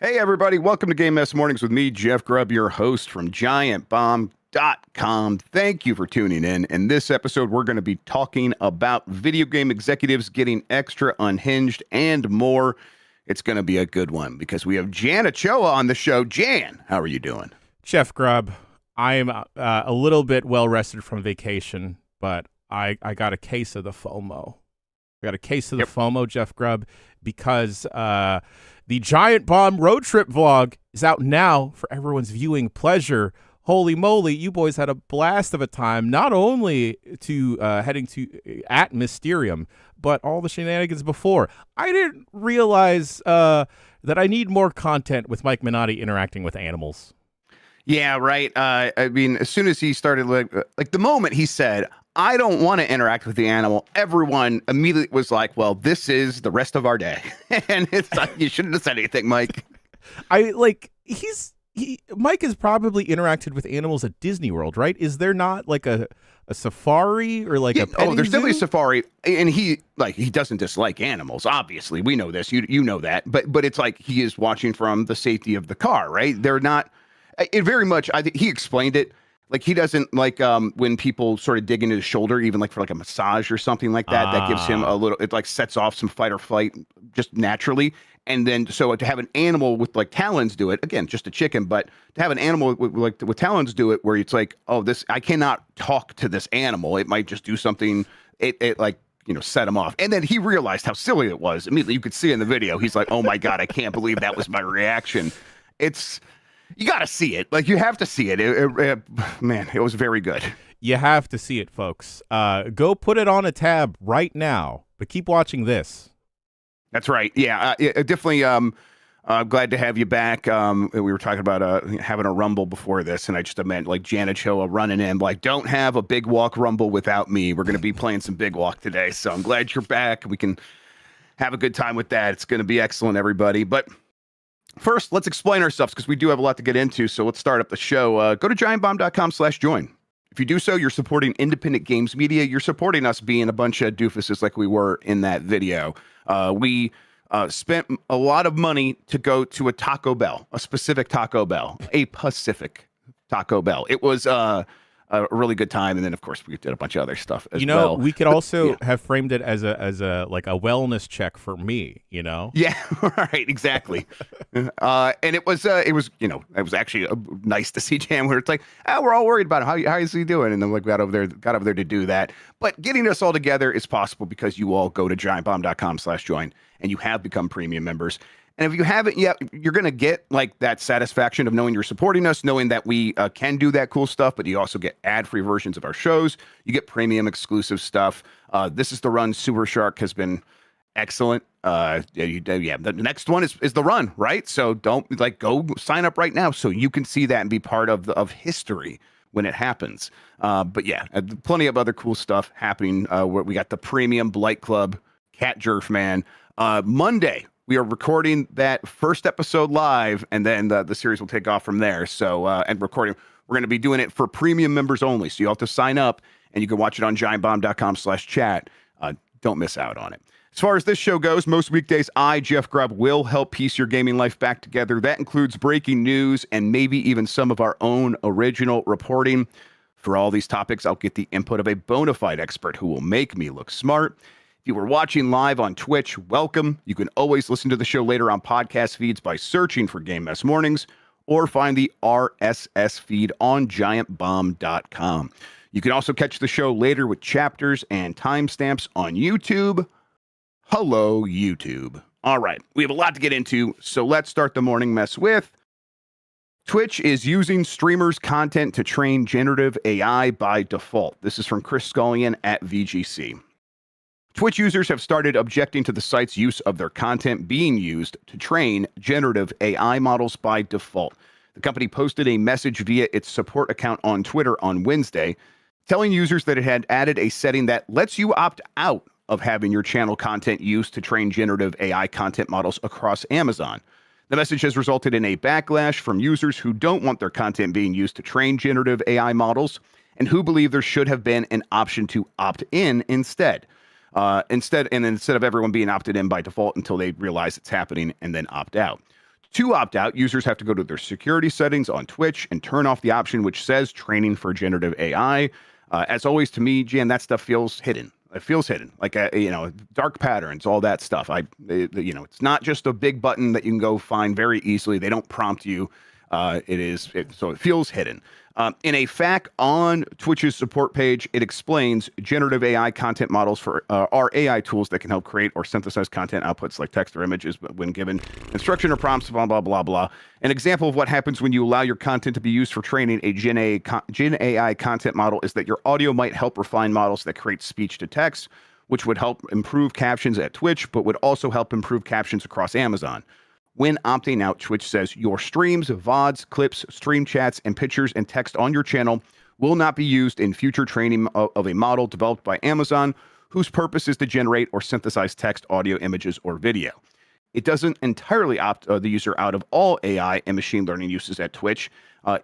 Hey, everybody. Welcome to Game Mess Mornings with me, Jeff Grubb, your host from giantbomb.com. Thank you for tuning in. In this episode, we're going to be talking about video game executives getting extra unhinged and more. It's going to be a good one because we have Jan Ochoa on the show. Jan, how are you doing? Jeff Grubb, I'm a little bit well rested from vacation, but I got a case of the FOMO. I got a case of the FOMO, Jeff Grubb, because the Giant Bomb road trip vlog is out now for everyone's viewing pleasure. Holy moly, you boys had a blast of a time, not only to heading to at Mysterium, but all the shenanigans before. I didn't realize that I need more content with Mike Minotti interacting with animals. Yeah, right. I mean, as soon as he started, like the moment he said, I don't want to interact with the animal, everyone immediately was like, well, this is the rest of our day. And it's like, you shouldn't have said anything, Mike. Mike has probably interacted with animals at Disney World, right? Is there not like a safari or like a petting there's zoo? definitely a safari, and he doesn't dislike animals. Obviously, we know this. You know that, but it's like he is watching from the safety of the car, right? They're not. It very much. I think he explained it. Like he doesn't like when people sort of dig into his shoulder, even like for like a massage or something like that. That gives him a little. It like sets off some fight or flight just naturally. And then so to have an animal with like talons do it, again, just a chicken, but to have an animal with talons do it, where it's like, oh, this I cannot talk to this animal. It might just do something. It like set him off. And then he realized how silly it was. Immediately, you could see in the video. He's like, oh my god, I can't believe that was my reaction. You got to see it. Like, you have to see it. Man, it was very good. You have to see it, folks. Go put it on a tab right now, but keep watching this. That's right. Yeah, definitely glad to have you back. We were talking about having a Rumble before this, and I just meant like Jan Ochoa running in, like, don't have a Big Walk Rumble without me. We're going to be playing some Big Walk today, so I'm glad you're back. We can have a good time with that. It's going to be excellent, everybody. But first, let's explain ourselves because we do have a lot to get into. So let's start up the show. Go to giantbomb.com/join. If you do so, you're supporting independent games media. You're supporting us being a bunch of doofuses like we were in that video. We spent a lot of money to go to a Taco Bell, a specific Taco Bell, a Pacific Taco Bell. It was a really good time, and then of course we did a bunch of other stuff as well. We could also have framed it as a like a wellness check for me. Yeah, right, exactly. And it was actually nice to see Jan where it's like, we're all worried about him. How is he doing? And then we got over there to do that. But getting us all together is possible because you all go to giantbomb.com/join and you have become premium members. And if you haven't yet, you're going to get like that satisfaction of knowing you're supporting us, knowing that we can do that cool stuff, but you also get ad-free versions of our shows. You get premium exclusive stuff. This is the Run. Super Shark has been excellent. The next one is the Run, right? So don't go sign up right now so you can see that and be part of history when it happens. But yeah, plenty of other cool stuff happening. Where we got the premium Blight Club, Cat Jerf Man. Monday, we are recording that first episode live, and then the series will take off from there. So, and recording, we're going to be doing it for premium members only. So you have to sign up, and you can watch it on giantbomb.com/chat. Don't miss out on it. As far as this show goes, most weekdays, I, Jeff Grubb, will help piece your gaming life back together. That includes breaking news and maybe even some of our own original reporting. For all these topics, I'll get the input of a bona fide expert who will make me look smart. If you were watching live on Twitch, welcome. You can always listen to the show later on podcast feeds by searching for Game Mess Mornings or find the RSS feed on giantbomb.com. You can also catch the show later with chapters and timestamps on YouTube. Hello, YouTube. All right, we have a lot to get into, so let's start the morning mess with Twitch is using streamers' content to train generative AI by default. This is from Chris Scullion at VGC. Twitch users have started objecting to the site's use of their content being used to train generative AI models by default. The company posted a message via its support account on Twitter on Wednesday, telling users that it had added a setting that lets you opt out of having your channel content used to train generative AI content models across Amazon. The message has resulted in a backlash from users who don't want their content being used to train generative AI models and who believe there should have been an option to opt in instead. Instead of everyone being opted in by default until they realize it's happening and then opt out. To opt out, users have to go to their security settings on Twitch and turn off the option which says training for generative AI. As always, to me, Jan, that stuff feels hidden. It feels hidden, like dark patterns, all that stuff. It's not just a big button that you can go find very easily. They don't prompt you. So it feels hidden. In a FAQ on Twitch's support page, it explains generative AI content models are AI tools that can help create or synthesize content outputs like text or images, but when given instruction or prompts, blah, blah, blah, blah. An example of what happens when you allow your content to be used for training a Gen AI content model is that your audio might help refine models that create speech to text, which would help improve captions at Twitch, but would also help improve captions across Amazon. When opting out, Twitch says your streams, VODs, clips, stream chats, and pictures and text on your channel will not be used in future training of a model developed by Amazon, whose purpose is to generate or synthesize text, audio, images, or video. It doesn't entirely opt the user out of all AI and machine learning uses at Twitch.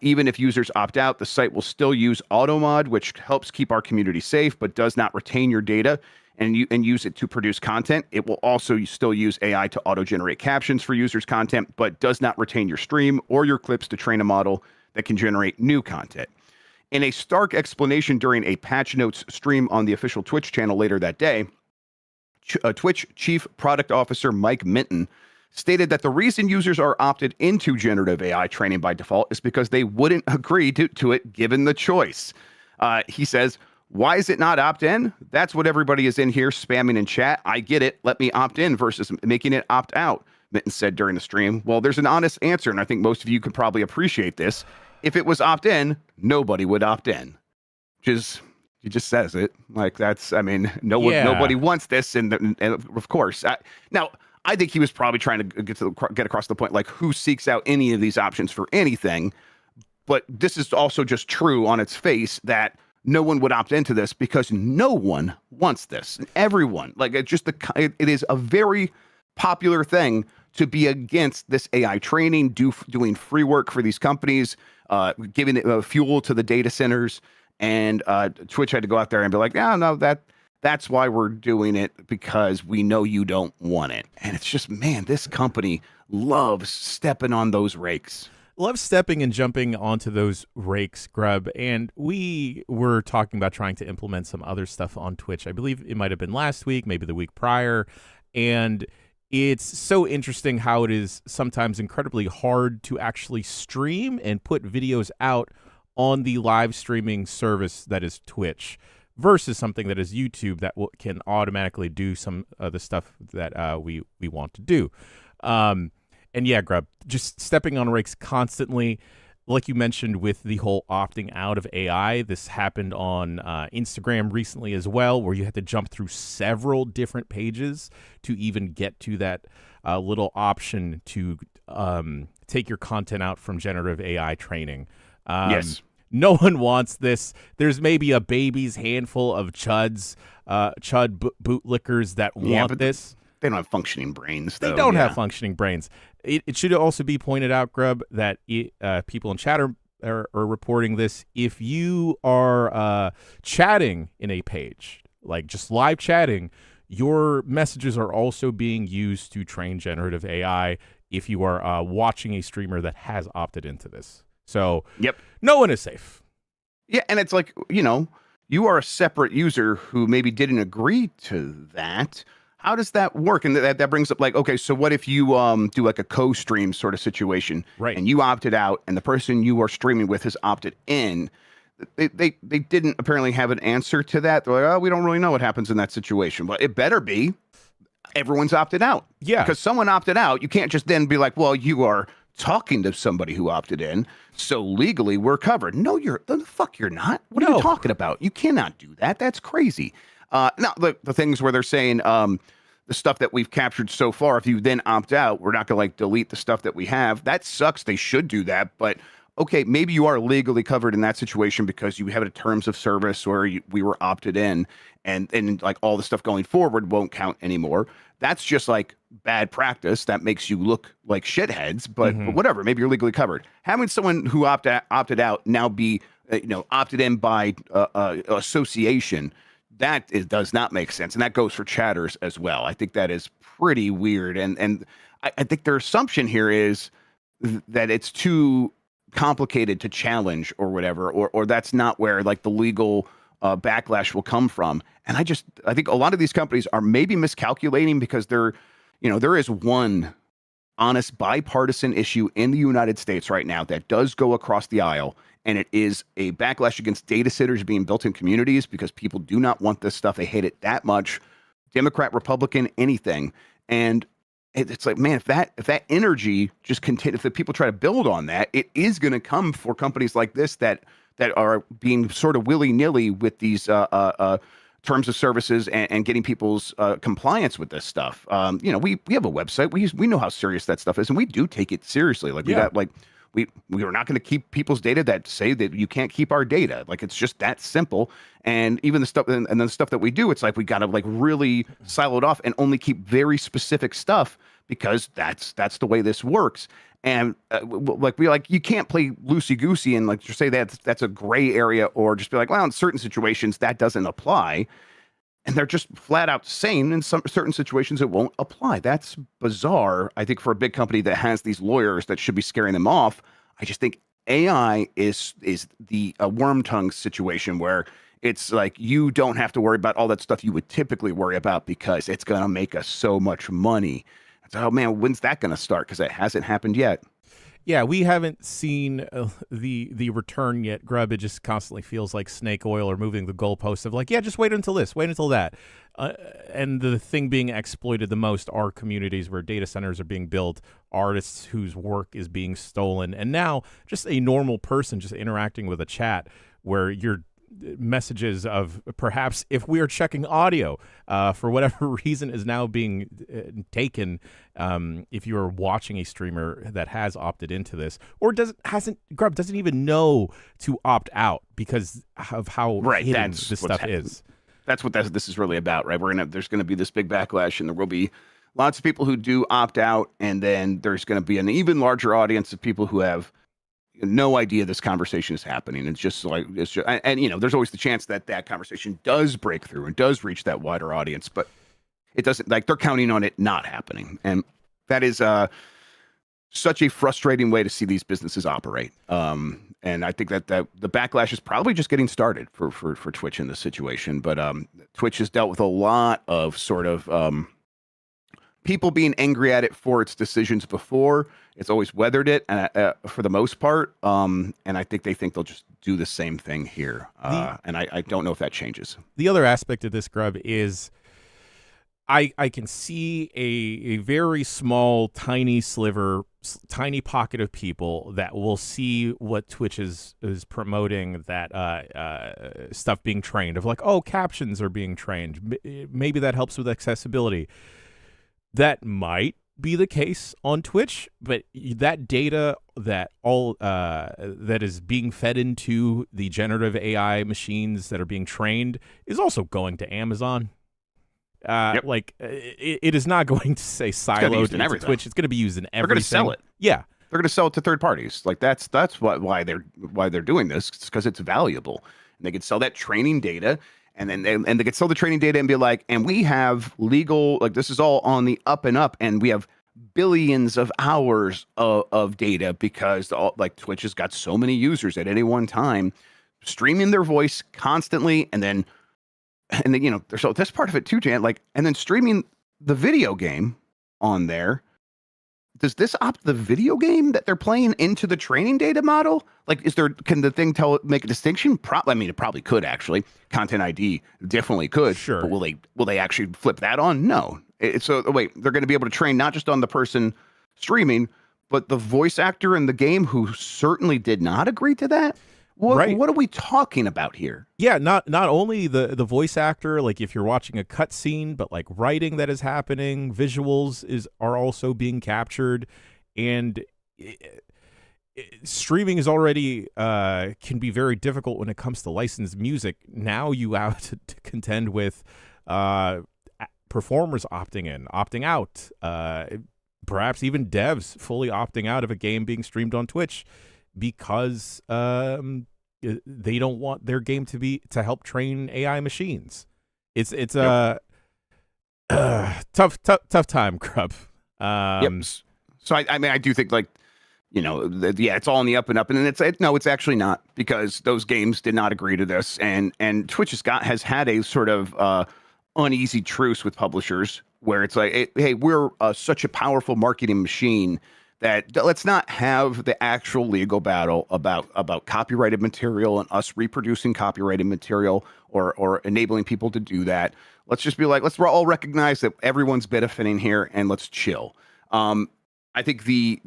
Even if users opt out, the site will still use AutoMod, which helps keep our community safe, but does not retain your data and use it to produce content. It will also still use AI to auto-generate captions for users' content, but does not retain your stream or your clips to train a model that can generate new content. In a stark explanation during a patch notes stream on the official Twitch channel later that day, Twitch Chief Product Officer Mike Minton stated that the reason users are opted into generative AI training by default is because they wouldn't agree to it given the choice. He says, "Why is it not opt-in? That's what everybody is in here spamming in chat. I get it. Let me opt in versus making it opt out," Minton said during the stream. Well, there's an honest answer, and I think most of you could probably appreciate this. If it was opt-in, nobody would opt in. Which is, he just says it. Like, that's, I mean, nobody wants this, and of course. Now, I think he was probably trying to get across the point, like, who seeks out any of these options for anything? But this is also just true on its face that no one would opt into this because no one wants this. Everyone, like, it is a very popular thing to be against this AI training, doing free work for these companies, giving it fuel to the data centers. And Twitch had to go out there and be like, "Yeah, no, that's why we're doing it, because we know you don't want it." And it's just, man, this company loves stepping on those rakes. Love stepping and jumping onto those rakes, Grubb. And we were talking about trying to implement some other stuff on Twitch. I believe it might have been last week, maybe the week prior. And it's so interesting how it is sometimes incredibly hard to actually stream and put videos out on the live streaming service that is Twitch versus something that is YouTube that can automatically do some of the stuff that we want to do. And yeah, Grubb, just stepping on rakes constantly. Like you mentioned with the whole opting out of AI, this happened on Instagram recently as well, where you had to jump through several different pages to even get to that little option to take your content out from generative AI training. Yes. No one wants this. There's maybe a baby's handful of chud bootlickers that want this. They don't have functioning brains, though. They don't have functioning brains. It should also be pointed out, Grubb, that people in chat are reporting this. If you are chatting in a page, like just live chatting, your messages are also being used to train generative AI if you are watching a streamer that has opted into this. So yep, no one is safe. Yeah, and it's like, you are a separate user who maybe didn't agree to that. How does that work? And that brings up, like, okay, so what if you do like a co-stream sort of situation, right? And you opted out, and the person you are streaming with has opted in. They didn't apparently have an answer to that. They're like, "Oh, we don't really know what happens in that situation," but it better be everyone's opted out. Yeah, because someone opted out. You can't just then be like, "Well, you are talking to somebody who opted in, so legally we're covered." No, the fuck you're not. What are you talking about? You cannot do that. That's crazy. Now, the things where they're saying the stuff that we've captured so far, if you then opt out, we're not going to like delete the stuff that we have. That sucks. They should do that. But okay, maybe you are legally covered in that situation because you have a terms of service where we were opted in, and like all the stuff going forward won't count anymore. That's just like bad practice. That makes you look like shitheads, but whatever, maybe you're legally covered. Having someone who opted out now be, opted in by association does not make sense, and that goes for chatters as well. I think that is pretty weird, and I think their assumption here is that it's too complicated to challenge or whatever, or that's not where like the legal backlash will come from. And I think a lot of these companies are maybe miscalculating because there is one honest bipartisan issue in the United States right now that does go across the aisle, and it is a backlash against data centers being built in communities because people do not want this stuff. They hate it that much. Democrat, Republican, anything. And it's like, man, if that energy just continues, if the people try to build on that, it is going to come for companies like this that are being sort of willy-nilly with these terms of services and getting people's compliance with this stuff. We have a website. We know how serious that stuff is, and we do take it seriously. Like we are not going to keep people's data that say that you can't keep our data. Like, it's just that simple. And even the stuff and the stuff that we do, it's like we got to like really silo it off and only keep very specific stuff because that's the way this works. And you can't play loosey goosey and like just say that's a gray area, or just be like, well, in certain situations that doesn't apply. And they're just flat out saying in some certain situations it won't apply. That's bizarre, I think, for a big company that has these lawyers that should be scaring them off. I just think AI is the worm tongue situation where it's like you don't have to worry about all that stuff you would typically worry about because it's going to make us so much money. So, oh man, when's that going to start? Because it hasn't happened yet. Yeah, we haven't seen the return yet. Grubb, it just constantly feels like snake oil or moving the goalposts of like, yeah, just wait until this, wait until that. And the thing being exploited the most are communities where data centers are being built, artists whose work is being stolen, and now just a normal person just interacting with a chat where you're messages of perhaps if we are checking audio for whatever reason is now being taken if you are watching a streamer that has opted into this or Grubb doesn't even know to opt out because of how hidden this stuff is. That's what this is really about, right? There's gonna be this big backlash, and there will be lots of people who do opt out, and then there's going to be an even larger audience of people who have no idea this conversation is happening. It's just and there's always the chance that conversation does break through and does reach that wider audience, but it doesn't. Like, they're counting on it not happening, and that is such a frustrating way to see these businesses operate. And I think that the backlash is probably just getting started for Twitch in this situation. But Twitch has dealt with a lot of sort of people being angry at it for its decisions before. It's always weathered it for the most part. And I think they'll just do the same thing here. And I don't know if that changes. The other aspect of this, Grubb, is I can see a very small, tiny sliver, tiny pocket of people that will see what Twitch is promoting, that stuff being trained, of like, oh, captions are being trained. Maybe that helps with accessibility. That might be the case on Twitch, but that data that is being fed into the generative AI machines that are being trained is also going to Amazon. Yep. Like it is not going to say siloed into Twitch. It's going to be used in everything. They're going to sell it. Yeah, they're going to sell it to third parties. Like that's why they're doing this. It's because it's valuable, and they can sell that training data. And then they could sell the training data and be like, and we have legal, like, this is all on the up and up, and we have billions of hours of data because Twitch has got so many users at any one time streaming their voice constantly, and then so that's part of it too, Jan. Like, and then streaming the video game on there. Does this opt the video game that they're playing into the training data model? Like, can the thing make a distinction? I mean, it probably could, actually. Content ID definitely could. Sure. But will they actually flip that on? No. So wait, they're going to be able to train not just on the person streaming, but the voice actor in the game who certainly did not agree to that? Right. What are we talking about here? Yeah, not only the voice actor, like if you're watching a cutscene, but like writing that is happening, visuals are also being captured, and streaming is already can be very difficult when it comes to licensed music. Now you have to contend with performers opting in, opting out, perhaps even devs fully opting out of a game being streamed on Twitch, because they don't want their game to help train AI machines. It's a tough time, Grubb. Yep. So I mean, I do think like, yeah, it's all in the up and up, and then it's actually not, because those games did not agree to this, and Twitch has had a sort of uneasy truce with publishers where it's like, hey, we're such a powerful marketing machine that let's not have the actual legal battle about copyrighted material and us reproducing copyrighted material or enabling people to do that. Let's just be like, let's all recognize that everyone's benefiting here, and let's chill. I think the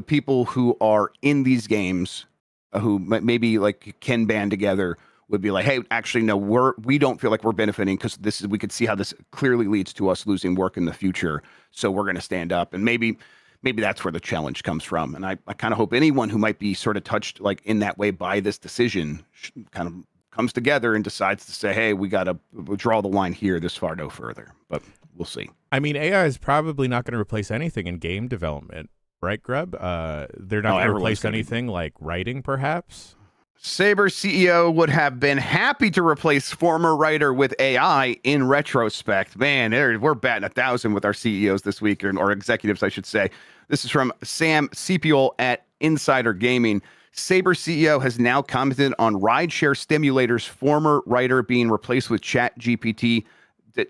people who are in these games, who maybe like can band together, would be like, hey, actually, no, we don't feel like we're benefiting, because we could see how this clearly leads to us losing work in the future. So we're going to stand up, and maybe that's where the challenge comes from. And I kind of hope anyone who might be sort of touched like in that way by this decision kind of comes together and decides to say, hey, we got to draw the line here, this far, no further. But we'll see. I mean, AI is probably not going to replace anything in game development, right, Grubb? They're not going to replace anything like writing, perhaps? Saber CEO would have been happy to replace former writer with AI in retrospect. Man, we're batting 1,000 with our CEOs this week, or executives, I should say. This is from Sam Sepiol at Insider Gaming. Saber CEO has now commented on rideshare Stimulator's former writer being replaced with ChatGPT,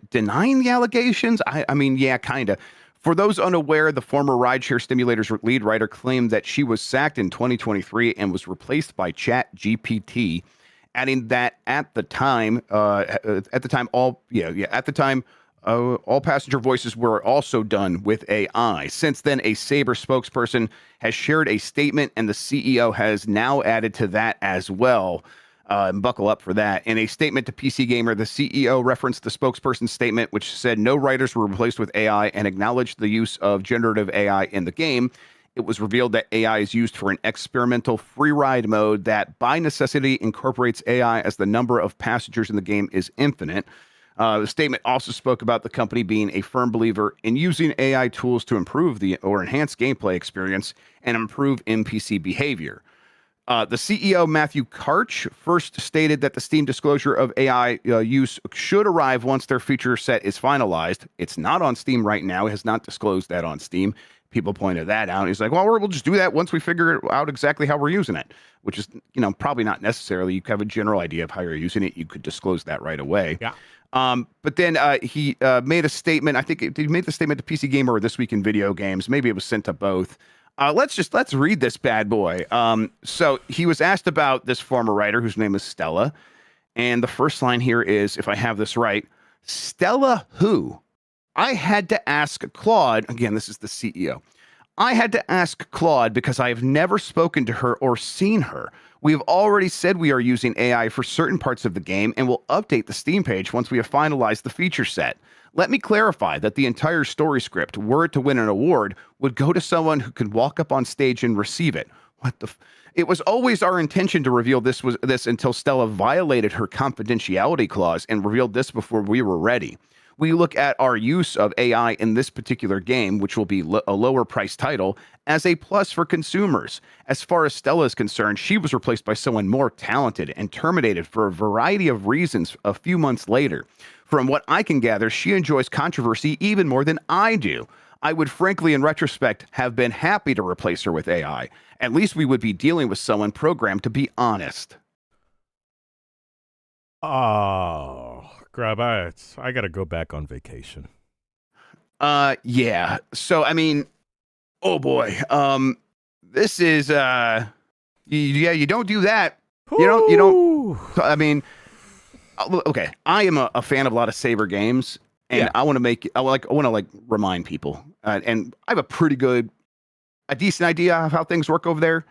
denying the allegations? I mean, yeah, kind of. For those unaware, the former rideshare Stimulator's lead writer claimed that she was sacked in 2023 and was replaced by ChatGPT, adding that at the time, all passenger voices were also done with AI. Since then, a Saber spokesperson has shared a statement, and the CEO has now added to that as well. Buckle up for that. In a statement to PC Gamer, the CEO referenced the spokesperson's statement, which said no writers were replaced with AI, and acknowledged the use of generative AI in the game. It was revealed that AI is used for an experimental free ride mode that, by necessity, incorporates AI as the number of passengers in the game is infinite. The statement also spoke about the company being a firm believer in using AI tools to improve or enhance gameplay experience and improve NPC behavior. The CEO, Matthew Karch, first stated that the Steam disclosure of AI use should arrive once their feature set is finalized. It's not on Steam right now. It has not disclosed that on Steam. People pointed that out. He's like, well, we'll just do that once we figure out exactly how we're using it, which is, probably not necessarily. You have a general idea of how you're using it. You could disclose that right away. Yeah. But then he made a statement. I think he made the statement to PC Gamer or This Week in Video Games. Maybe it was sent to both. Let's read this bad boy. So he was asked about this former writer whose name is Stella. And the first line here is, if I have this right, Stella who? I had to ask Claude. Again, this is the CEO. I had to ask Claude because I have never spoken to her or seen her. We have already said we are using AI for certain parts of the game and will update the Steam page once we have finalized the feature set. Let me clarify that the entire story script, were it to win an award, would go to someone who could walk up on stage and receive it. It was always our intention to reveal this until Stella violated her confidentiality clause and revealed this before we were ready. We look at our use of AI in this particular game, which will be a lower price title, as a plus for consumers. As far as Stella is concerned, she was replaced by someone more talented and terminated for a variety of reasons a few months later. From what I can gather, she enjoys controversy even more than I do. I would frankly, in retrospect, have been happy to replace her with AI. At least we would be dealing with someone programmed to be honest. Oh, Grubb, I got to go back on vacation. Yeah. So, I mean, oh boy. This is, you don't do that. Ooh. You don't, I mean, okay. I am a fan of a lot of Saber games, and I want to remind people, and I have a decent idea of how things work over there.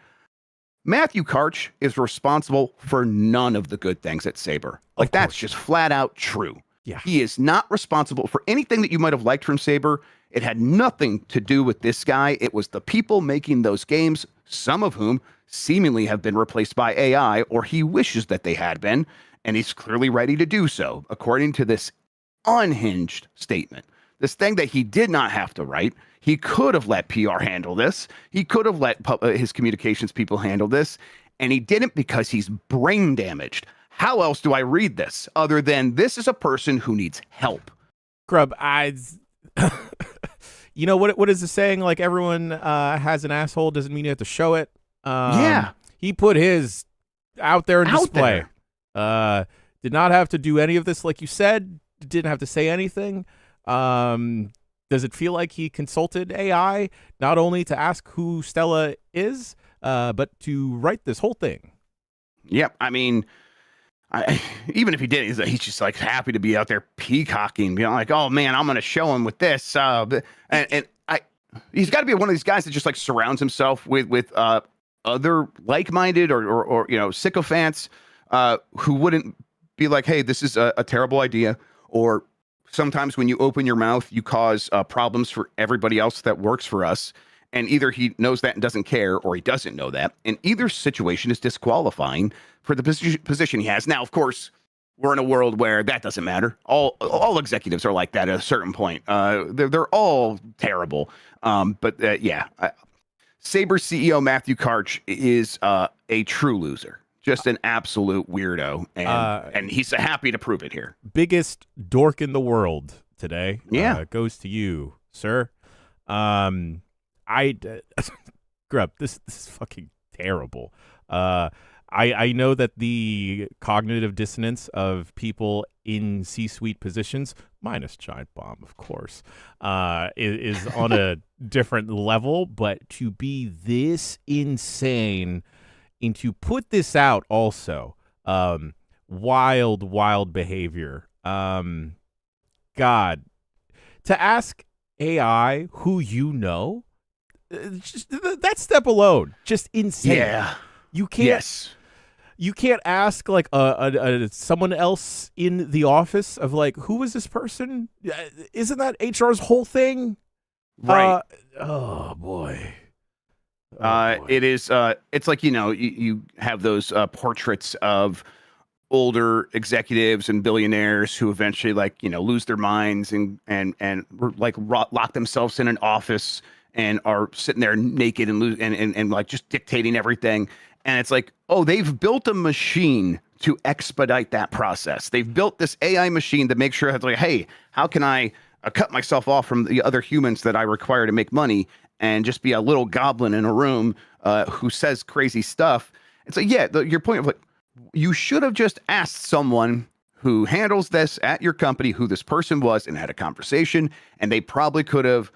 Matthew Karch is responsible for none of the good things at Saber. Like, that's just flat out true. Yeah. He is not responsible for anything that you might have liked from Saber. It had nothing to do with this guy. It was the people making those games, some of whom seemingly have been replaced by AI, or he wishes that they had been, and he's clearly ready to do so, according to this unhinged statement. This thing that he did not have to write. He could have let PR handle this. He could have let his communications people handle this, and he didn't because he's brain damaged. how else do I read this other than this is a person who needs help? Grubb, you know what is the saying? Like, everyone has an asshole, doesn't mean you have to show it. Yeah. He put his out there in Out display. there. Did not have to do any of this, like you said. Didn't have to say anything. Does it feel like he consulted AI not only to ask who Stella is, but to write this whole thing? Yep. I mean, even if he did, he's just like happy to be out there peacocking, being like, "Oh man, I'm gonna show him with this." He's got to be one of these guys that just like surrounds himself with other like-minded or sycophants who wouldn't be like, "Hey, this is a terrible idea." Or sometimes when you open your mouth, you cause problems for everybody else that works for us. And either he knows that and doesn't care, or he doesn't know that. And either situation is disqualifying for the position he has. Now, of course, we're in a world where that doesn't matter. All executives are like that at a certain point. They're all terrible. Saber CEO Matthew Karch is a true loser. Just an absolute weirdo. And he's happy to prove it here. Biggest dork in the world today. Yeah. Goes to you, sir. Grubb, this is fucking terrible. I know that the cognitive dissonance of people in C-suite positions, minus giantbomb, of course, is on a different level. But to be this insane and to put this out also, wild behavior. God, to ask AI who you know, just that step alone, just insane. Yeah. You can't. Yes. You can't ask like someone else in the office of like, who is this person? Isn't that HR's whole thing? Right. Oh boy. It is. It's like you have those portraits of older executives and billionaires who eventually lose their minds and lock themselves in an office and are sitting there naked and like just dictating everything. And it's like, oh, they've built a machine to expedite that process. They've built this AI machine to make sure it's like, hey, how can I cut myself off from the other humans that I require to make money and just be a little goblin in a room who says crazy stuff? It's like, yeah, your point of like, you should have just asked someone who handles this at your company who this person was and had a conversation, and they probably could have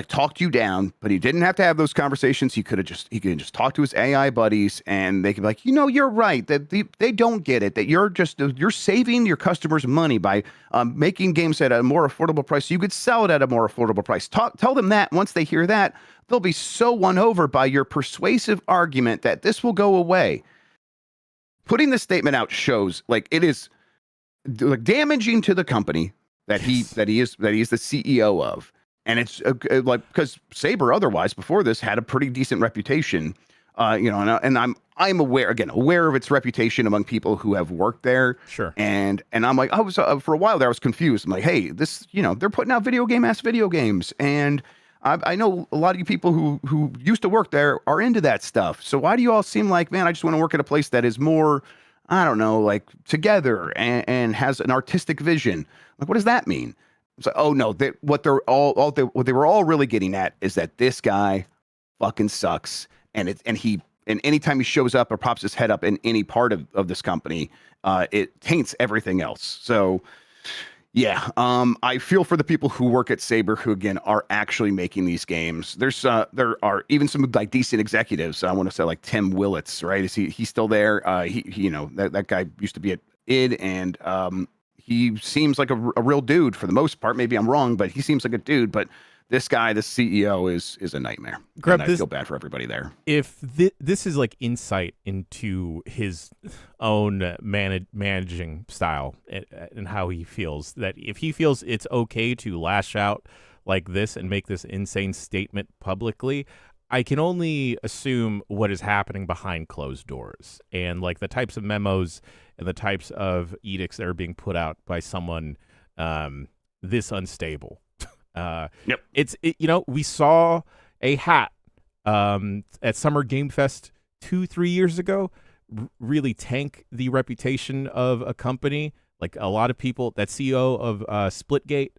talked you down, but he didn't have to have those conversations. He could just talk to his AI buddies, and they could be like, you're right, that they don't get it, that you're saving your customers money by making games at a more affordable price. So you could sell it at a more affordable price. Tell them that. Once they hear that, they'll be so won over by your persuasive argument that this will go away. Putting this statement out shows like it is like damaging to the company that he is the CEO of. And it's like, because Saber otherwise before this had a pretty decent reputation, and I'm aware of its reputation among people who have worked there. Sure. And I'm like, I was for a while there, I was confused. I'm like, hey, this, they're putting out video games, and I know a lot of you people who used to work there are into that stuff. So why do you all seem like, man, I just want to work at a place that is more, I don't know, like together and has an artistic vision? Like, what does that mean? It's like, oh no, what they were all really getting at is that this guy fucking sucks, and anytime he shows up or pops his head up in any part of this company, it taints everything else. So yeah, I feel for the people who work at Saber who again are actually making these games. There are even some like decent executives. I want to say like Tim Willits, right? Is he's still there? That guy used to be at id, and he seems like a real dude for the most part. Maybe I'm wrong, but he seems like a dude. But this guy, the CEO, is a nightmare. Grubb, and I feel bad for everybody there. If this is like insight into his own managing style and how he feels, that if he feels it's okay to lash out like this and make this insane statement publicly, I can only assume what is happening behind closed doors and like the types of memos and the types of edicts that are being put out by someone this unstable. Yep. We saw a hat at Summer Game Fest 2-3 years ago really tank the reputation of a company. Like a lot of people, that CEO of Splitgate,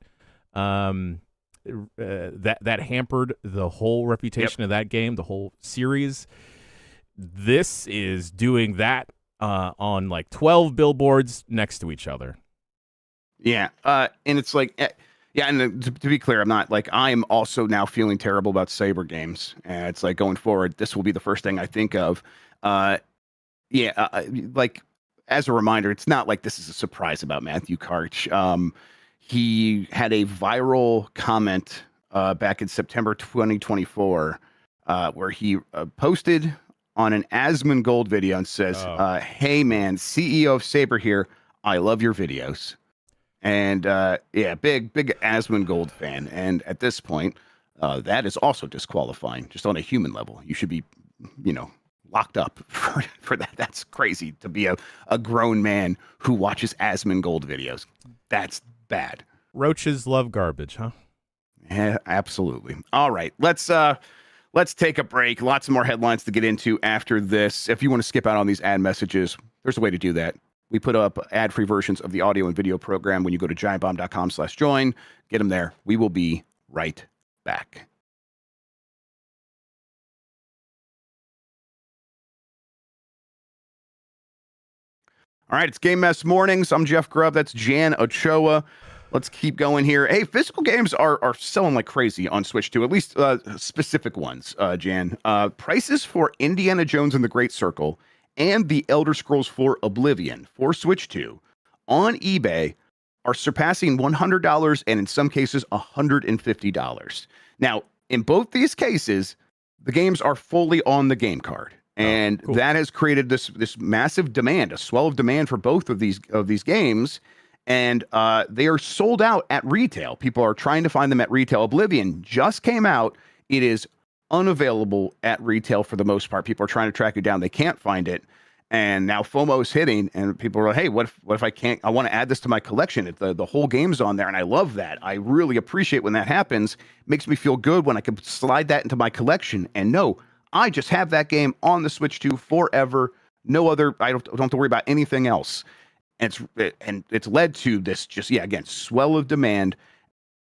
that hampered the whole reputation of that game, the whole series. This is doing that on like 12 billboards next to each other. Yeah, and it's like, yeah, and to be clear, I'm not like, I'm also now feeling terrible about Saber games. And it's like going forward, this will be the first thing I think of. Like as a reminder, it's not like this is a surprise about Matthew Karch. He had a viral comment back in September 2024 where he posted on an Asmongold video and says, "Hey man, CEO of Saber here. I love your videos." And big Asmongold fan. And at this point, that is also disqualifying, just on a human level. You should be, locked up for that. That's crazy to be a grown man who watches Asmongold videos. That's bad. Roaches love garbage, huh? Yeah, absolutely. All right, let's take a break. Lots of more headlines to get into after this. If you want to skip out on these ad messages, there's a way to do that. We put up ad-free versions of the audio and video program when you go to giantbomb.com/join. Get them there. We will be right back. All right, it's Game Mess Mornings. I'm Jeff Grubb. That's Jan Ochoa. Let's keep going here. Hey, physical games are selling like crazy on Switch 2, at least specific ones, Jan. Prices for Indiana Jones and the Great Circle and The Elder Scrolls IV Oblivion for Switch 2 on eBay are surpassing $100 and in some cases $150. Now, in both these cases, the games are fully on the game card. And cool. That has created this massive demand, a swell of demand for both of these games. And they are sold out at retail. People are trying to find them at retail. Oblivion just came out. It is unavailable at retail for the most part. People are trying to track it down. They can't find it. And now FOMO is hitting, and people are like, hey, what if I can't? I want to add this to my collection. The whole game's on there, and I love that. I really appreciate when that happens. It makes me feel good when I can slide that into my collection. And no, I just have that game on the Switch 2 forever. No other, I don't have to worry about anything else. And it's led to this swell of demand.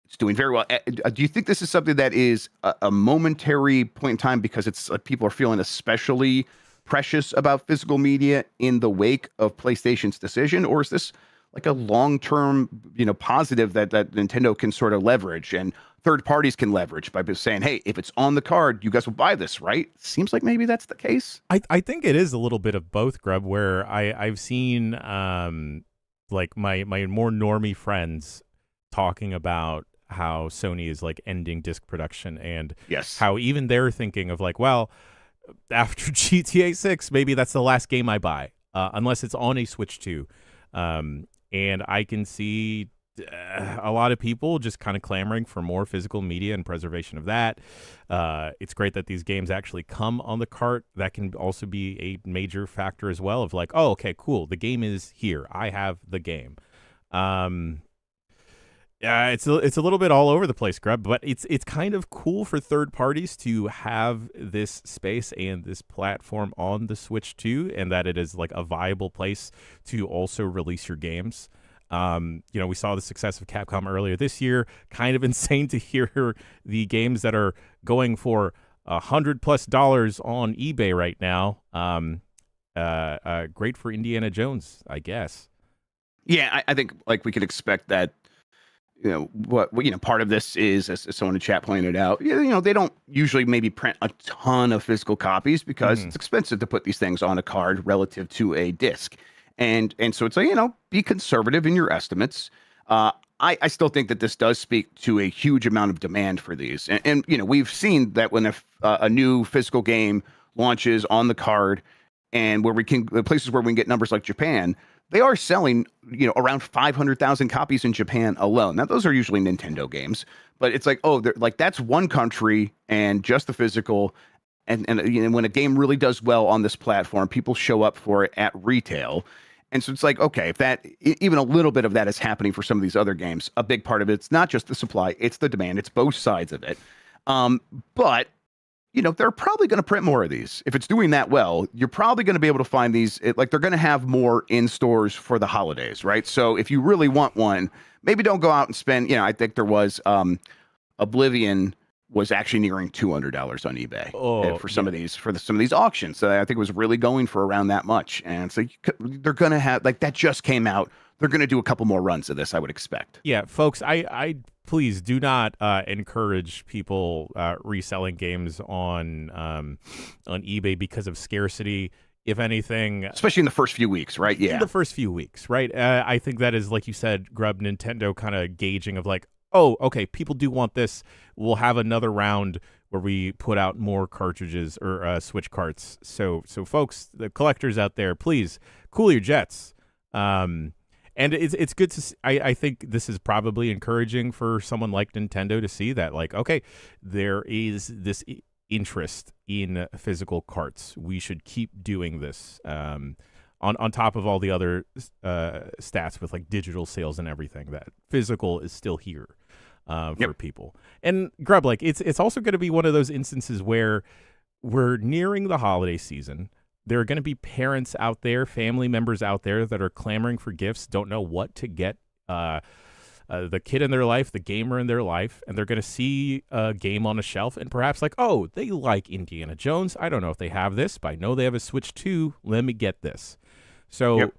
It's doing very well. Do you think this is something that is a momentary point in time because it's people are feeling especially precious about physical media in the wake of PlayStation's decision, or is this like a long-term, positive that Nintendo can sort of leverage and third parties can leverage by just saying, hey, if it's on the card, you guys will buy this, right? Seems like maybe that's the case. I think it is a little bit of both, Grubb, where I've seen like my more normie friends talking about how Sony is like ending disc production and how even they're thinking of like, well, after GTA 6, maybe that's the last game I buy, unless it's on a Switch 2. And I can see a lot of people just kind of clamoring for more physical media and preservation of that. It's great that these games actually come on the cart. That can also be a major factor as well of like, oh, okay, cool. The game is here. I have the game. It's a little bit all over the place, Grubb, but it's kind of cool for third parties to have this space and this platform on the Switch 2, and that it is like a viable place to also release your games. We saw the success of Capcom earlier this year. Kind of insane to hear the games that are going for $100+ on eBay right now. Great for Indiana Jones, I guess. Yeah, I think like we could expect that. Part of this is, as someone in chat pointed out, they don't usually maybe print a ton of physical copies because it's expensive to put these things on a card relative to a disc. And so it's like, be conservative in your estimates. I still think that this does speak to a huge amount of demand for these. And we've seen that when a new physical game launches on the card and the places where we can get numbers like Japan, they are selling, around 500,000 copies in Japan alone. Now, those are usually Nintendo games, but it's like, that's one country and just the physical. And when a game really does well on this platform, people show up for it at retail. And so it's like, okay, if that, even a little bit of that is happening for some of these other games, a big part of it's not just the supply, it's the demand, it's both sides of it. But they're probably going to print more of these. If it's doing that well, you're probably going to be able to find these. Like they're going to have more in stores for the holidays, right? So if you really want one, maybe don't go out and spend. I think there was Oblivion was actually nearing $200 on eBay for some of these some of these auctions. So I think it was really going for around that much. And so they're going to have like that just came out. They're going to do a couple more runs of this, I would expect. Yeah, folks, I please do not encourage people reselling games on eBay because of scarcity. If anything, especially in the first few weeks, right? Yeah, in the first few weeks, right? I think that is, like you said, Grubb, Nintendo kind of gauging of like, oh, okay, people do want this. We'll have another round where we put out more cartridges or Switch carts. So folks, the collectors out there, please cool your jets. And it's good to see. I think this is probably encouraging for someone like Nintendo to see that, like, okay, there is this interest in physical carts. We should keep doing this on top of all the other stats with like digital sales and everything. That physical is still here for people. And Grubb, like it's also going to be one of those instances where we're nearing the holiday season. There are going to be parents out there, family members out there that are clamoring for gifts, don't know what to get the kid in their life, the gamer in their life, and they're going to see a game on a shelf and perhaps like, oh, they like Indiana Jones. I don't know if they have this, but I know they have a Switch 2. Let me get this. So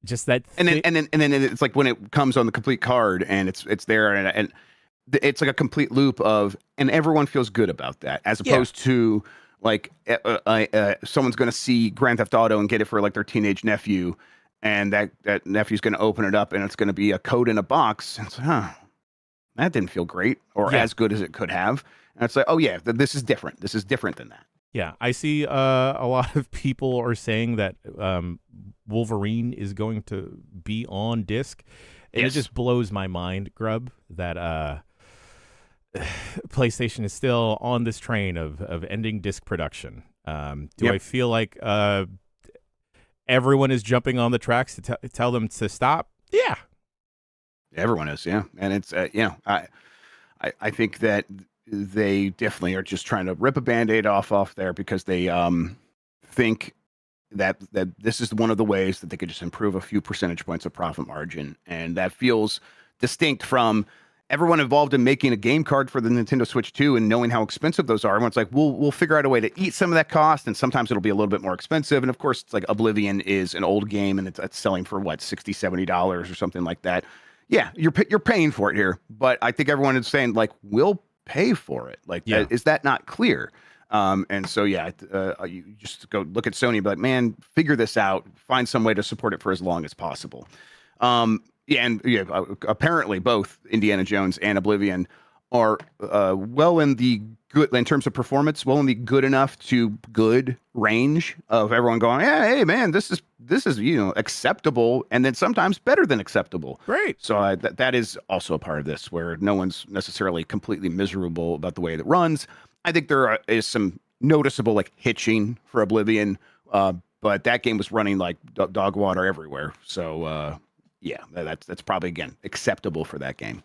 just that. And then it's like when it comes on the complete card and it's there and it's like a complete loop of, and everyone feels good about that as opposed to like someone's going to see Grand Theft Auto and get it for like their teenage nephew, and that nephew's going to open it up and it's going to be a code in a box. And it's that didn't feel great or as good as it could have. And it's like, oh yeah, this is different. This is different than that. Yeah, I see a lot of people are saying that Wolverine is going to be on disc, and it just blows my mind, Grubb, that PlayStation is still on this train of ending disc production. Do I feel like everyone is jumping on the tracks to tell them to stop? Yeah. Everyone is, yeah. And it's, I think that they definitely are just trying to rip a Band-Aid off there because they think that this is one of the ways that they could just improve a few percentage points of profit margin. And that feels distinct from everyone involved in making a game card for the Nintendo Switch 2 and knowing how expensive those are. Everyone's like, we'll figure out a way to eat some of that cost, and sometimes it'll be a little bit more expensive. And of course, it's like Oblivion is an old game, and it's selling for what, $60, $70 or something like that. Yeah, you're paying for it here, but I think everyone is saying like, we'll pay for it. Like, is that not clear? And so you just go look at Sony and be like, man, figure this out, find some way to support it for as long as possible. Apparently both Indiana Jones and Oblivion are well in the good, in terms of performance, well in the good enough to good range of everyone going, yeah, hey man, this is acceptable, and then sometimes better than acceptable. Great. So that is also a part of this where no one's necessarily completely miserable about the way it runs. I think there is some noticeable like hitching for Oblivion, but that game was running like dog water everywhere. So that's probably, again, acceptable for that game.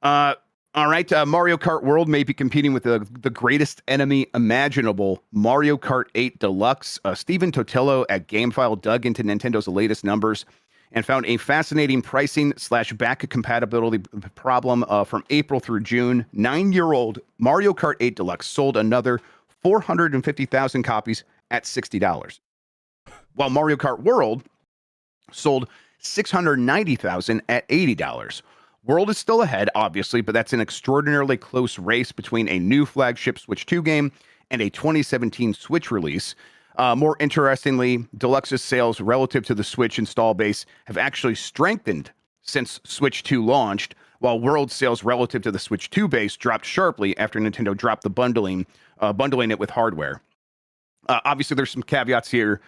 All right, Mario Kart World may be competing with the greatest enemy imaginable, Mario Kart 8 Deluxe. Stephen Totillo at GameFile dug into Nintendo's latest numbers and found a fascinating pricing / back compatibility problem from April through June. 9-year-old Mario Kart 8 Deluxe sold another 450,000 copies at $60, while Mario Kart World sold 690,000 at $80. World is still ahead, obviously, but that's an extraordinarily close race between a new flagship Switch 2 game and a 2017 Switch release. More interestingly, Deluxe's sales relative to the Switch install base have actually strengthened since Switch 2 launched, while World sales relative to the Switch 2 base dropped sharply after Nintendo dropped the bundling it with hardware. Obviously, there's some caveats here.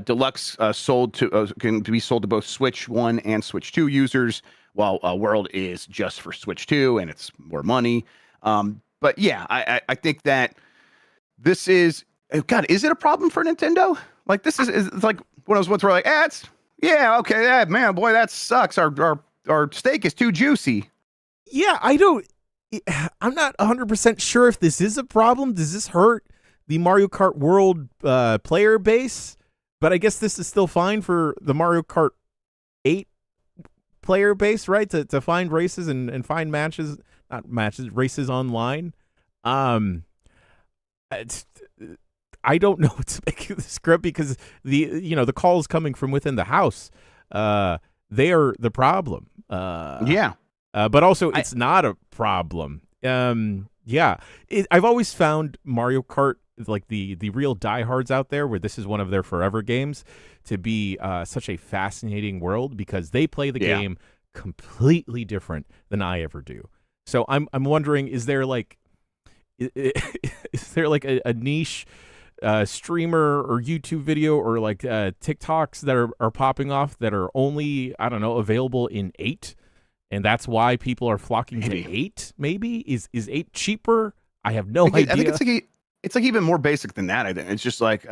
Deluxe can be sold to both Switch 1 and Switch 2 users, while World is just for Switch 2 and it's more money. But yeah, I think that this is, God, is it a problem for Nintendo? Like, this is it's like one of those ones where like, man, boy, that sucks. Our steak is too juicy. Yeah, I don't. I'm not 100% sure if this is a problem. Does this hurt the Mario Kart World player base? But I guess this is still fine for the Mario Kart 8 player base, right? To find races and find matches, not matches, races online. I don't know what to make of this, Grubb, because the calls coming from within the house, they are the problem. But also it's not a problem. I've always found Mario Kart, like the real diehards out there, where this is one of their forever games, to be such a fascinating world because they play the game completely different than I ever do. So I'm wondering, is there like a niche streamer or YouTube video or like TikToks that are popping off that are only, I don't know, available in 8? And that's why people are flocking to 8, maybe? Is 8 cheaper? I have no idea. I think it's like even more basic than that, I think. It's just like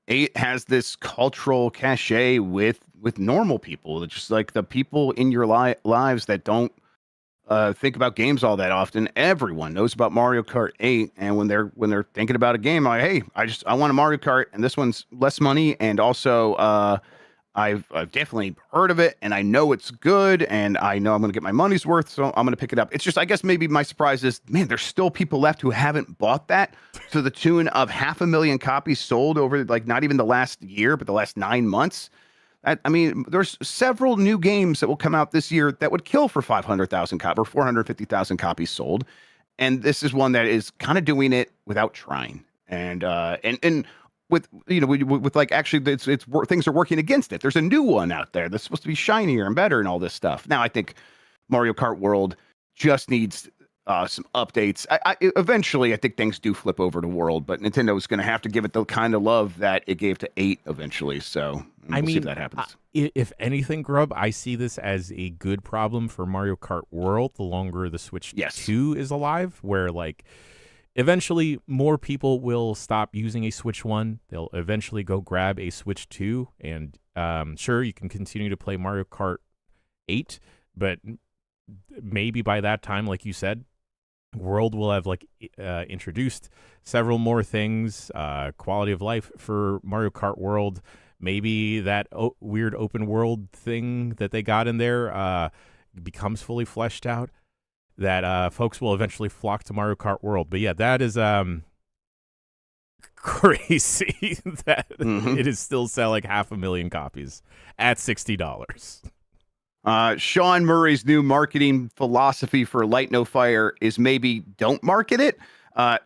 8 has this cultural cachet with normal people. It's just like the people in your lives that don't think about games all that often. Everyone knows about Mario Kart 8, and when they're thinking about a game, I'm like, hey, I want a Mario Kart, and this one's less money, and also I've definitely heard of it, and I know it's good, and I know I'm going to get my money's worth, so I'm going to pick it up. It's just, I guess maybe my surprise is, man, there's still people left who haven't bought that, to the tune of 500,000 copies sold over, like, not even the last year, but the last 9 months. I mean, there's several new games that will come out this year that would kill for 500,000 copies or 450,000 copies sold, and this is one that is kind of doing it without trying, and with with like actually it's things are working against it. There's a new one out there that's supposed to be shinier and better and all this stuff. Now I think Mario Kart World just needs some updates. Eventually I think things do flip over to World, but Nintendo is going to have to give it the kind of love that it gave to 8 eventually. So we'll see if that happens. If anything, Grubb, I see this as a good problem for Mario Kart World the longer the Switch 2 is alive, where like eventually more people will stop using a Switch 1. They'll eventually go grab a Switch 2, and sure, you can continue to play Mario Kart 8, but maybe by that time, like you said, World will have like introduced several more things, quality of life for Mario Kart World. Maybe that weird open world thing that they got in there becomes fully fleshed out, that folks will eventually flock to Mario Kart World. But yeah, that is crazy that it is still selling 500,000 copies at $60. Sean Murray's new marketing philosophy for Light No Fire is maybe don't market it.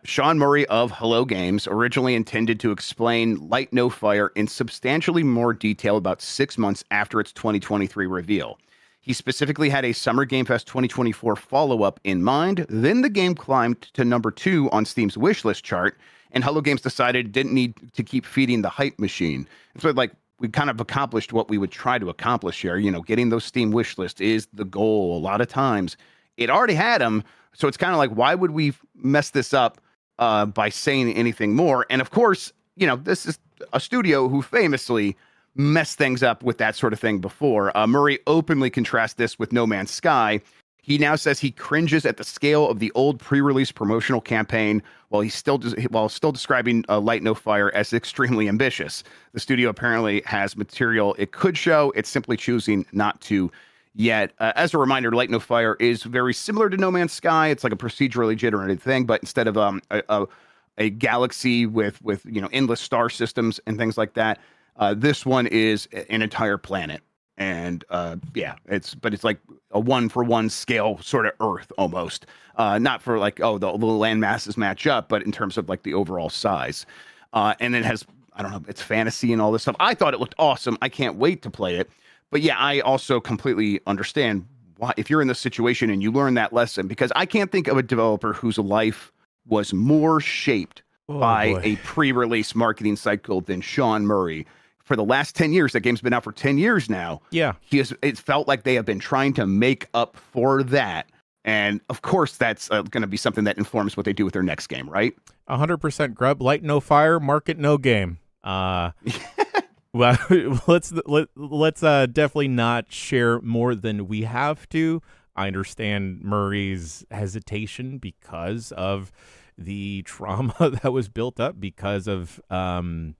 Sean Murray of Hello Games originally intended to explain Light No Fire in substantially more detail about 6 months after its 2023 reveal. He specifically had a Summer Game Fest 2024 follow-up in mind. Then the game climbed to number 2 on Steam's wishlist chart, and Hello Games decided it didn't need to keep feeding the hype machine. And so, like, we kind of accomplished what we would try to accomplish here. You know, getting those Steam wishlist is the goal. A lot of times, it already had them, so it's kind of like, why would we mess this up by saying anything more? And of course, you know, this is a studio who famously messed things up with that sort of thing before. Murray openly contrasts this with No Man's Sky. He now says he cringes at the scale of the old pre-release promotional campaign while still describing Light No Fire as extremely ambitious. The studio apparently has material it could show. It's simply choosing not to yet. As a reminder, Light No Fire is very similar to No Man's Sky. It's like a procedurally generated thing, but instead of a galaxy with endless star systems and things like that, this one is an entire planet, and it's like a 1-for-1 scale sort of Earth almost. Not for like, the land masses match up, but in terms of like the overall size. And it has, I don't know, it's fantasy and all this stuff. I thought it looked awesome. I can't wait to play it. But yeah, I also completely understand why, if you're in this situation and you learn that lesson, because I can't think of a developer whose life was more shaped by a pre-release marketing cycle than Sean Murray. For the last 10 years, that game's been out for 10 years now. Yeah. It felt like they have been trying to make up for that. And of course, that's going to be something that informs what they do with their next game, right? 100% Grubb. Light no fire, market no game. Well, let's definitely not share more than we have to I understand Murray's hesitation because of the trauma that was built up because of the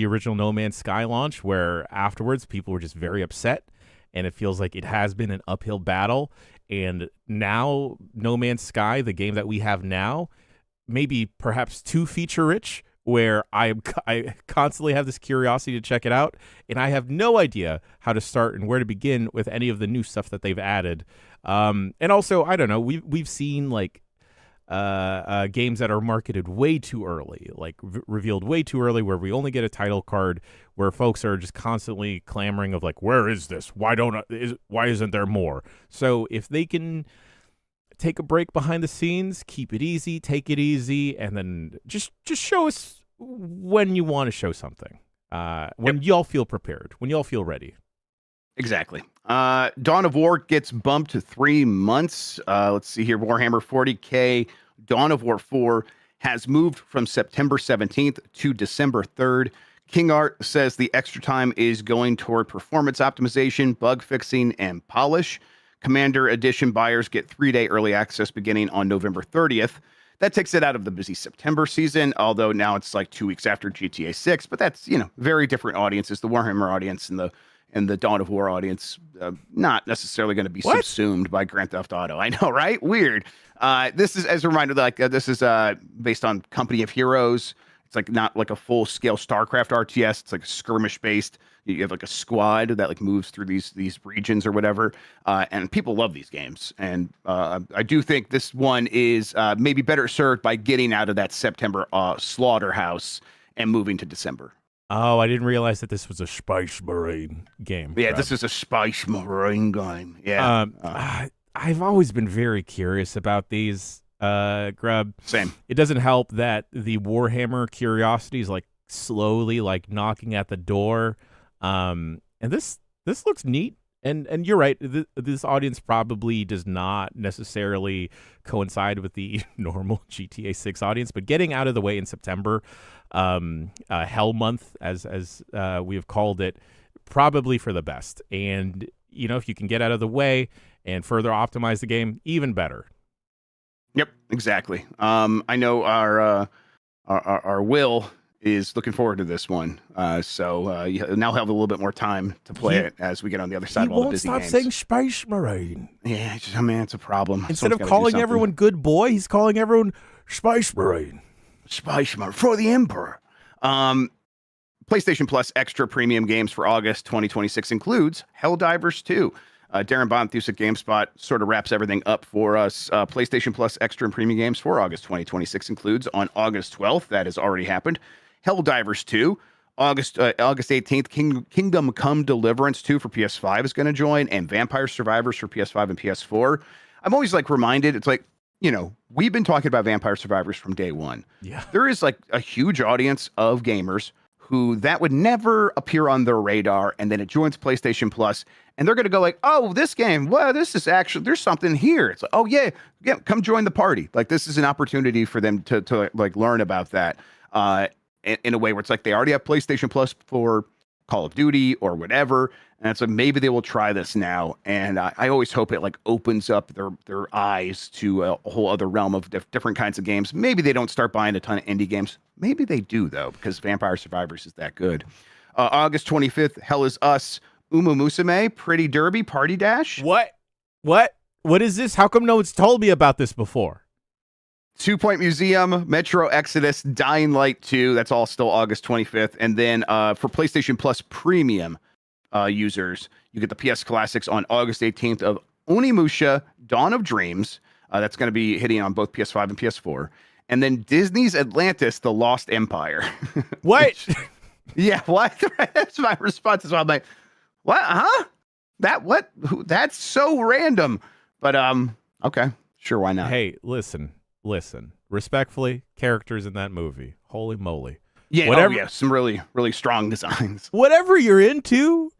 original No Man's Sky launch, where afterwards people were just very upset, and it feels like it has been an uphill battle. And now No Man's Sky, the game that we have now, maybe perhaps too feature rich, where I constantly have this curiosity to check it out, and I have no idea how to start and where to begin with any of the new stuff that they've added. And also, I don't know, we've seen like games that are marketed way too early, like revealed way too early, where we only get a title card, where folks are just constantly clamoring of like, where is this? Why isn't there more? So if they can take a break behind the scenes, keep it easy, take it easy, and then just show us when you want to show something, when y'all feel prepared, when y'all feel ready. Exactly. Dawn of War gets bumped to 3 months. Let's see here. Warhammer 40K Dawn of War 4 has moved from September 17th to December 3rd. King Art says the extra time is going toward performance optimization, bug fixing, and polish. Commander Edition buyers get 3-day early access beginning on November 30th. That takes it out of the busy September season, although now it's like 2 weeks after GTA 6, but that's, very different audiences. The Warhammer audience and the Dawn of War audience, not necessarily going to be subsumed by Grand Theft Auto. I know, right? Weird. This is, as a reminder, this is based on Company of Heroes. It's like not like a full-scale StarCraft RTS. It's like skirmish-based. You have like a squad that like moves through these regions or whatever, and people love these games. And I do think this one is maybe better served by getting out of that September slaughterhouse and moving to December. Oh, I didn't realize that this was a Space Marine game. Yeah, this is a Space Marine game. Yeah. I've always been very curious about these, Grubb. Same. It doesn't help that the Warhammer curiosity is like slowly like knocking at the door. And this looks neat. And you're right. This audience probably does not necessarily coincide with the normal GTA 6 audience, but getting out of the way in September, Hell Month, as we have called it, probably for the best. And if you can get out of the way and further optimize the game, even better. Yep, exactly. I know our Will is looking forward to this one. So you now have a little bit more time to play it as we get on the other side of all the busy games. He won't stop saying Space Marine. Yeah, it's a problem. Instead of calling everyone good boy, he's calling everyone Space Marine. Space Marine for the Emperor. PlayStation Plus extra premium games for August 2026 includes Helldivers 2. Darren Bonthus at GameSpot sort of wraps everything up for us. PlayStation Plus extra and premium games for August 2026 includes on August 12th, that has already happened, Helldivers 2. August 18th, Kingdom Come Deliverance 2 for PS5 is going to join, and Vampire Survivors for PS5 and PS4. I'm always reminded, it's like, we've been talking about Vampire Survivors from day one. Yeah. There is a huge audience of gamers who that would never appear on their radar, and then it joins PlayStation Plus, and they're going to go oh, this game, well, this is actually, there's something here. It's like, oh yeah, come join the party. This is an opportunity for them to learn about that in a way where it's they already have PlayStation Plus for Call of Duty or whatever, and it's maybe they will try this now. And I always hope it opens up their eyes to a whole other realm of different kinds of games. Maybe they don't start buying a ton of indie games. Maybe they do though, because Vampire Survivors is that good. August 25th, Hell is Us, Uma Musume, Pretty Derby, Party Dash. What is this? How come no one's told me about this before? 2 Point Museum, Metro Exodus, Dying Light 2. That's all still August 25th. And then for PlayStation Plus Premium users, you get the PS Classics on August 18th of Onimusha, Dawn of Dreams. That's going to be hitting on both PS5 and PS4. And then Disney's Atlantis, The Lost Empire. What? Yeah, what? That's my response. I'm like, what? Huh? What? That's so random. But okay, sure, why not? Hey, listen. Respectfully, characters in that movie. Holy moly. Yeah, some really, really strong designs. Whatever you're into,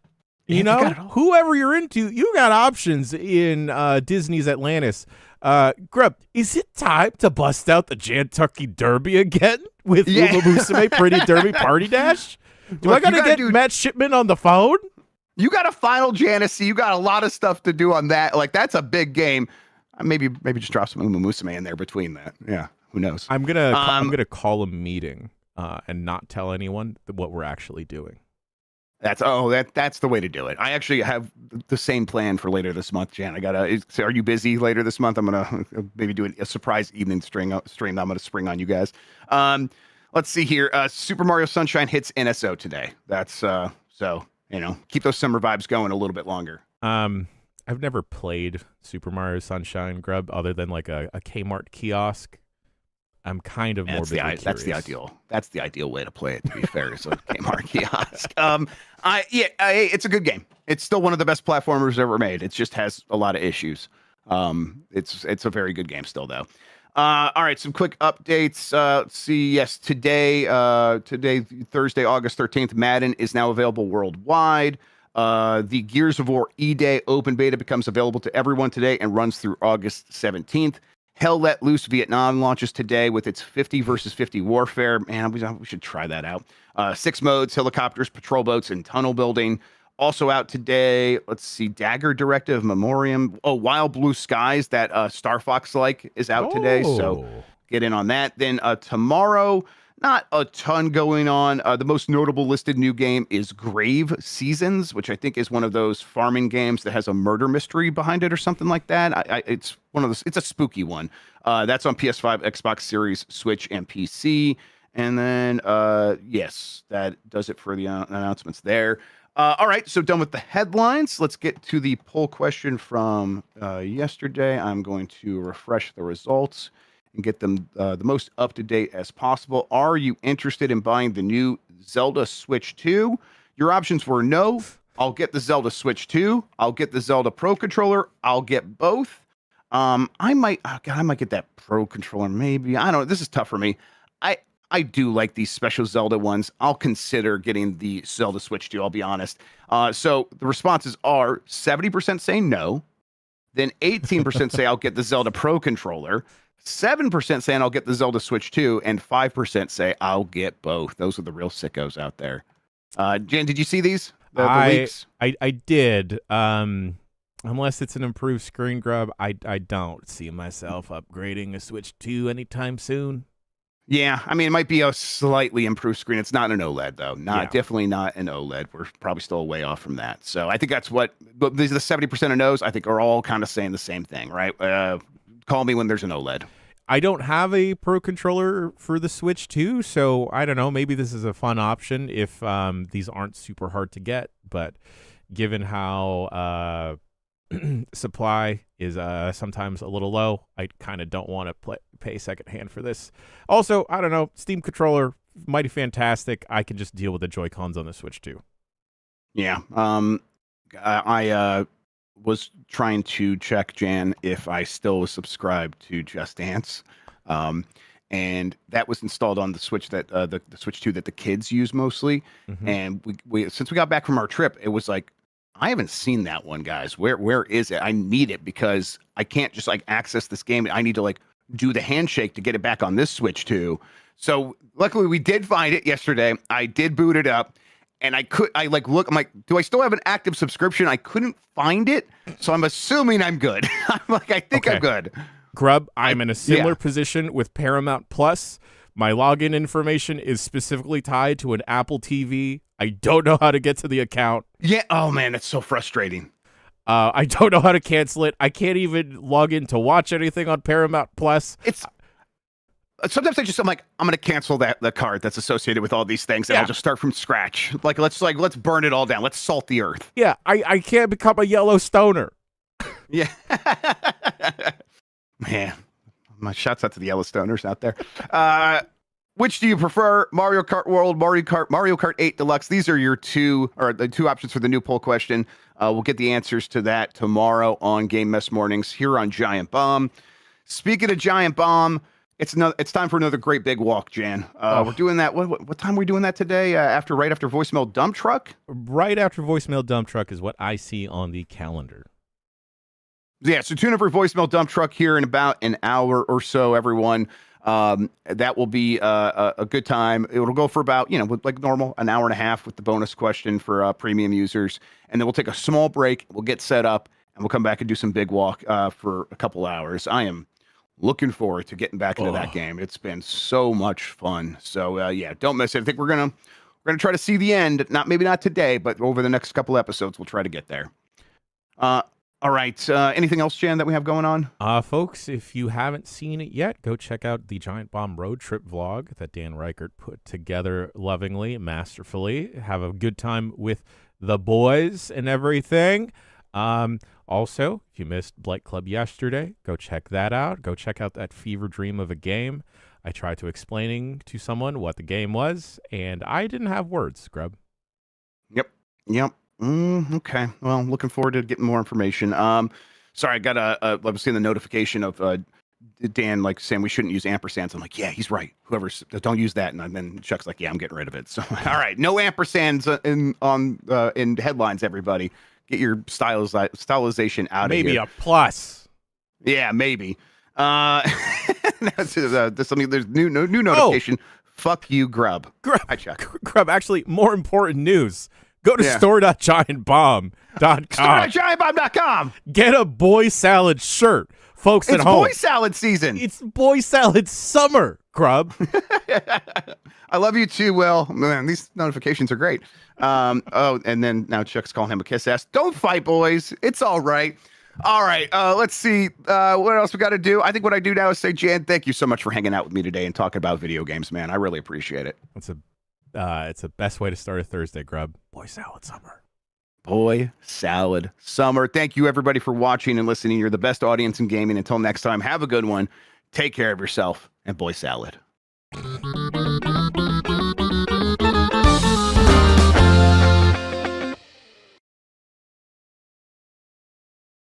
whoever you're into, you got options in Disney's Atlantis. Grubb, is it time to bust out the Jantucky Derby again with Uma Musume, Pretty Derby, Party Dash? I gotta get Matt Shipman on the phone? You got a final Fantasy. You got a lot of stuff to do on that. Like, that's a big game. Maybe just drop some Uma Musume in there between that. Yeah, who knows? I'm gonna call a meeting and not tell anyone what we're actually doing. That's the way to do it. I actually have the same plan for later this month, Jan. Are you busy later this month? I'm gonna maybe do a surprise evening stream that I'm gonna spring on you guys. Let's see here. Super Mario Sunshine hits NSO today. That's so keep those summer vibes going a little bit longer. I've never played Super Mario Sunshine, Grubb, other than like a Kmart kiosk. I'm kind of morbidly curious. That's the ideal. That's the ideal way to play it. To be fair, so Kmart kiosk. It's a good game. It's still one of the best platformers ever made. It just has a lot of issues. It's a very good game still, though. All right, some quick updates. Let's see. Yes, today, Thursday, August 13th, Madden is now available worldwide. The Gears of War E-Day open beta becomes available to everyone today and runs through August 17th. Hell Let Loose Vietnam launches today with its 50 versus 50 warfare. Man, we should try that out. 6 modes, helicopters, patrol boats, and tunnel building. Also out today, let's see, Dagger Directive Memoriam. Oh, Wild Blue Skies, that Star Fox-like is out today, so get in on that. Then tomorrow, not a ton going on. The most notable listed new game is Grave Seasons, which I think is one of those farming games that has a murder mystery behind it or something like that. It's one of those. It's a spooky one. That's on PS5, Xbox Series, Switch, and PC. And then, yes, that does it for the announcements there. All right, so done with the headlines. Let's get to the poll question from yesterday. I'm going to refresh the results and get them the most up-to-date as possible. Are you interested in buying the new Zelda Switch 2? Your options were no, I'll get the Zelda Switch 2, I'll get the Zelda Pro Controller, I'll get both. I might get that Pro Controller, maybe. I don't know. This is tough for me. I do like these special Zelda ones. I'll consider getting the Zelda Switch 2, I'll be honest. So the responses are 70% say no, then 18% say I'll get the Zelda Pro Controller, 7% saying I'll get the Zelda Switch 2, and 5% say I'll get both. Those are the real sickos out there. Jen, did you see these? The leaks? I did. Unless it's an improved screen, Grubb, I don't see myself upgrading a Switch 2 anytime soon. Yeah, I mean, it might be a slightly improved screen. It's not an OLED, though. Definitely not an OLED. We're probably still a way off from that. So I think that's what these are the 70% of no's, I think, are all kind of saying the same thing, right? Call me when there's an OLED. I don't have a Pro Controller for the Switch 2, so I don't know. Maybe this is a fun option if these aren't super hard to get. But given how supply is sometimes a little low, I kind of don't want to pay secondhand for this. Also, I don't know, Steam controller, mighty fantastic. I can just deal with the Joy-Cons on the Switch too. Yeah. I was trying to check, Jan, if I still was subscribed to Just Dance. And that was installed on the Switch that the Switch 2 that the kids use mostly. Mm-hmm. And we since we got back from our trip, it was like, I haven't seen that one, guys. Where is it? I need it because I can't just like access this game. I need to like do the handshake to get it back on this Switch too. So luckily we did find it yesterday. I did boot it up and I'm like, do I still have an active subscription? I couldn't find it. So I'm assuming I'm good. I'm like, I think I'm good. Grubb, I'm in a similar position with Paramount Plus. My login information is specifically tied to an Apple TV. I don't know how to get to the account. Yeah. Oh, man, that's so frustrating. I don't know how to cancel it. I can't even log in to watch anything on Paramount Plus. Sometimes I'm like, I'm going to cancel the card that's associated with all these things, and I'll just start from scratch. Let's burn it all down. Let's salt the earth. Yeah, I can't become a yellow stoner. Yeah. Man, my shouts out to the Yellowstoners out there. Which do you prefer, Mario Kart World, Mario Kart 8 Deluxe? These are your the two options for the new poll question. We'll get the answers to that tomorrow on Game Mess Mornings here on Giant Bomb. Speaking of Giant Bomb, it's time for another great big walk, Jan. We're doing that. What time are we doing that today? Right after Voicemail Dump Truck? Right after Voicemail Dump Truck is what I see on the calendar. Yeah, so tune in for voicemail dump truck here in about an hour or so, everyone. That will be a good time. It'll go for about, like normal, an hour and a half with the bonus question for premium users. And then we'll take a small break. We'll get set up and we'll come back and do some big walk for a couple hours. I am looking forward to getting back into that game. It's been so much fun. So yeah, don't miss it. I think we're gonna try to see the end. Maybe not today, but over the next couple episodes, we'll try to get there. All right. Anything else, Jan, that we have going on? Folks, if you haven't seen it yet, go check out the Giant Bomb road trip vlog that Dan Reichert put together lovingly, masterfully. Have a good time with the boys and everything. Also, if you missed Blight Club yesterday, go check that out. Go check out that fever dream of a game. I tried to explaining to someone what the game was, and I didn't have words, Grubb. Yep. Okay. Well, looking forward to getting more information. Sorry, I got I was seeing the notification of Dan like saying we shouldn't use ampersands. I'm like, yeah, he's right. Don't use that. And then Chuck's like, yeah, I'm getting rid of it. So, all right, no ampersands in headlines. Everybody, get your stylization out Maybe of here. Maybe a plus. Yeah, maybe. There's new notification. Fuck you, Grubb. Hi, Chuck. Grubb, actually, more important news. Go to store.giantbomb.com. Store.giantbomb.com. Get a boy salad shirt. Folks at home. It's boy salad season. It's boy salad summer, Grubb. I love you too, Will. Man, these notifications are great. And then now Chuck's calling him a kiss ass. Don't fight, boys. It's all right. All right. Let's see what else we got to do. I think what I do now is say, Jan, thank you so much for hanging out with me today and talking about video games, man. I really appreciate it. It's the best way to start a Thursday, Grubb. Boy salad summer. Boy salad summer. Thank you, everybody, for watching and listening. You're the best audience in gaming. Until next time, have a good one. Take care of yourself, and boy salad.